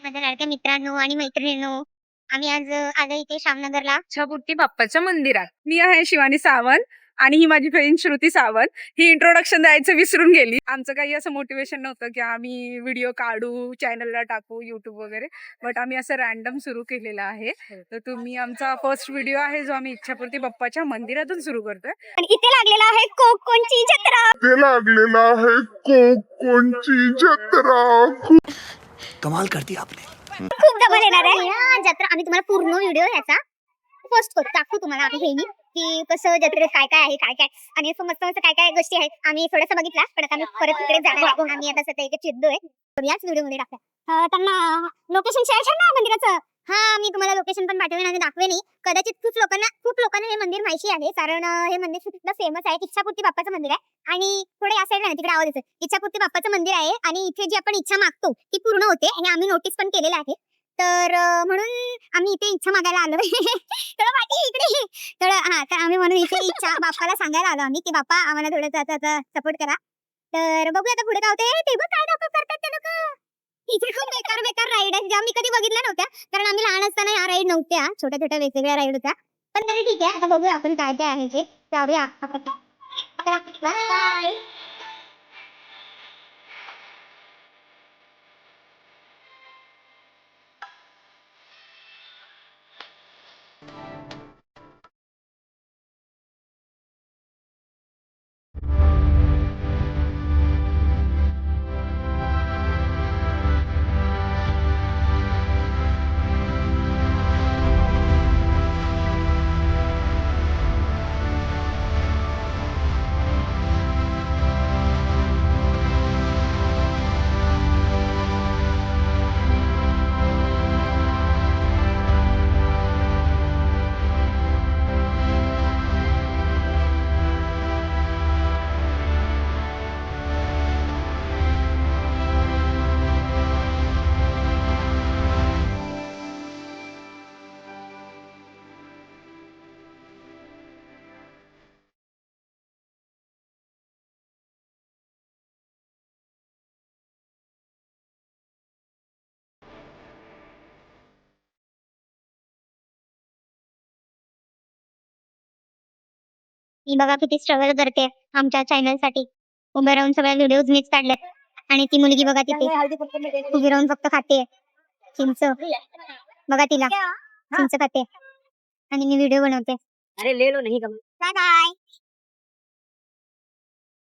माझ्या लाडक्या मित्रांनो आणि मैत्रिणींनो, आम्ही आज आलो इथे श्यामनगरला. इच्छापूर्ती बाप्पाच्या मंदिरात. मी आहे शिवानी सावंत आणि ही माझी फ्रेंड श्रुती सावंत. ही इंट्रोडक्शन द्यायचं विसरून गेली. आमचं काही असं मोटिवेशन नव्हतं की आम्ही व्हिडिओ काढू, चॅनलला टाकू, युट्यूब वगैरे. बट आम्ही असं रॅन्डम सुरू केलेलं आहे. तर तुम्ही आमचा फर्स्ट व्हिडिओ आहे जो आम्ही इच्छापूर्ती बाप्पाच्या मंदिरातून सुरू करतोय. आणि इथे लागलेला आहे कोकणची जत्रा. कमाल करती आपने. खूप धमाल येणार आहे या जत्रा. आम्ही तुम्हाला पूर्ण व्हिडिओ ह्याचा पोस्ट करू, दाखवू तुम्हाला आम्ही हे की कसं जत्रेत काय काय आहे, काय काय आणि असं मस्त मस्त काय काय गोष्टी आहेत. आम्ही थोडंसं बघितला, पण आता आम्ही परत तिकडे जाणार आहे. आम्ही आता सध्या इथे चिडलोय. तर याच व्हिडिओ मध्ये टाकूया. त्यांना लोकेशन शेअर कर ना मंदिराचं. हा, मी तुम्हाला लोकेशन पण पाठवेन आणि दाखवेन. कदाचित खूप लोकांना हे मंदिर माहिती आहे, कारण हे मंदिर खूप फेमस आहे. इच्छापूर्ती बाप्पाचं मंदिर आहे आणि थोडे या साईडला तिकडे आवाज येतो. इच्छापूर्ती बाप्पाचं मंदिर आहे आणि इथे जी आपण इच्छा मागतो ती पूर्ण होते आणि आम्ही नोटीस पण केलेलं आहे. तर म्हणून आम्ही इथे इच्छा मागायला आलो. थोडं बाकी इकडे थोडं तर आम्ही म्हणून इथे इच्छा बाप्पाला सांगायला आलो आम्ही की बाप्पा आम्हाला थोडं सपोर्ट करा. तर बघूया आता पुढे काय होते. ते बघ काय दाखव करतात ते लोक. इथे खूप बेकार राईड आहेत ज्या मी कधी बघितल्या नव्हत्या, कारण आम्ही लहान असताना या राईड नव्हत्या. छोट्या वेगवेगळ्या राईड होत्या, पण तरी ठीक आहे. आता बघूया आपण काय काय आहे ते. जाऊया बाय. मी बघा किती स्ट्रगल करते आमच्या चॅनल साठी. उभे राहून सगळ्या व्हिडिओज मीच काढले आणि ती मुलगी बघा तिथे उभी राहून फक्त खाते चिंच. बघा तिला चिंच खाते आणि मी व्हिडिओ बनवते. अरे ले लो, नहीं कम. Bye bye.